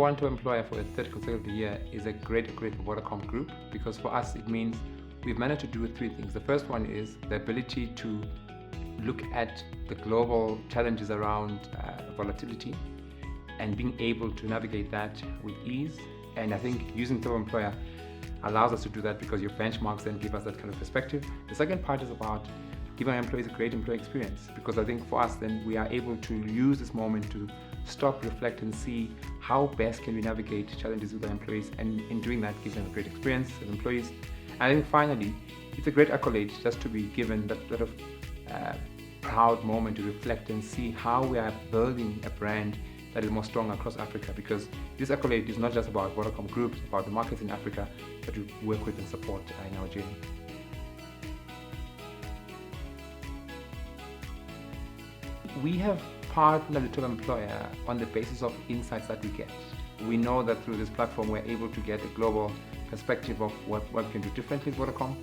one top employer for the third consecutive year is a great accolade for Vodacom Group, because for us it means we've managed to do three things. The first one is the ability to look at the global challenges around volatility and being able to navigate that with ease. And I think using top employer allows us to do that because your benchmarks then give us that kind of perspective. The second part is about giving our employees a great employee experience, because I think for us then we are able to use this moment to stop, reflect and see how best can we navigate challenges with our employees, and in doing that give them a great experience as employees. And I think finally it's a great accolade just to be given that sort of proud moment to reflect and see how we are building a brand that is more strong across Africa, because this accolade is not just about Vodacom Group, it's about the markets in Africa that we work with and support in our journey. We have partnered with top employer on the basis of insights that we get. We know that through this platform we're able to get a global perspective of what we can do differently with Vodacom.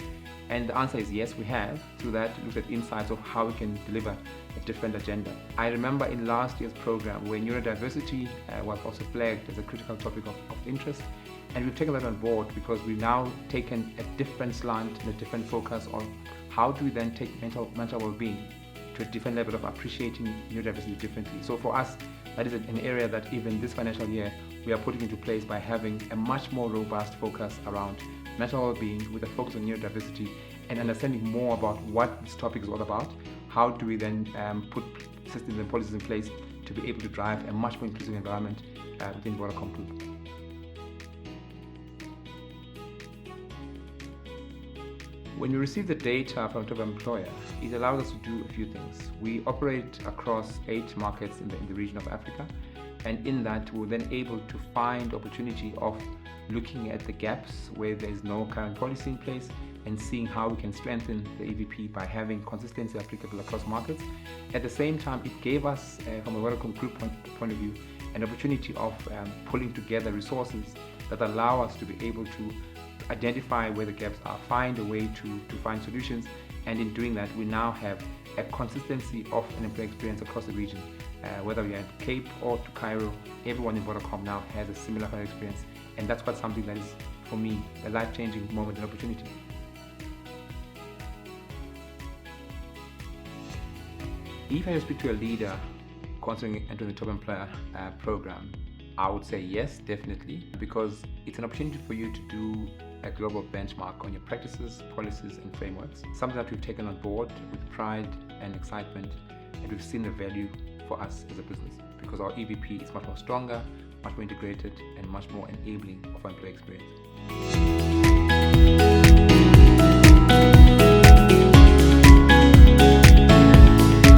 And the answer is yes, we have. Through that, look at insights of how we can deliver a different agenda. I remember in last year's program where neurodiversity was also flagged as a critical topic of interest. And we've taken that on board because we've now taken a different slant and a different focus on how do we then take mental well-being to a different level of appreciating neurodiversity differently. So for us, that is an area that even this financial year we are putting into place by having a much more robust focus around mental well-being with a focus on neurodiversity and understanding more about what this topic is all about. How do we then put systems and policies in place to be able to drive a much more inclusive environment within Vodacom Group. When we receive the data from top employer, it allows us to do a few things. We operate across 8 markets in the region of Africa, and in that we're then able to find opportunity of looking at the gaps where there is no current policy in place and seeing how we can strengthen the EVP by having consistency applicable across markets. At the same time, it gave us, from a Vodacom Group point of view, an opportunity of pulling together resources that allow us to be able to identify where the gaps are, find a way to find solutions, and in doing that we now have a consistency of an employee experience across the region. Whether we are at Cape or to Cairo, everyone in Vodacom now has a similar kind of experience, and that's quite something that is, for me, a life-changing moment and opportunity. If I speak to a leader considering entering the top employer program, I would say yes, definitely, because it's an opportunity for you to do a global benchmark on your practices, policies and frameworks, something that we've taken on board with pride and excitement, and we've seen the value for us as a business because our EVP is much more stronger, much more integrated and much more enabling of our employee experience.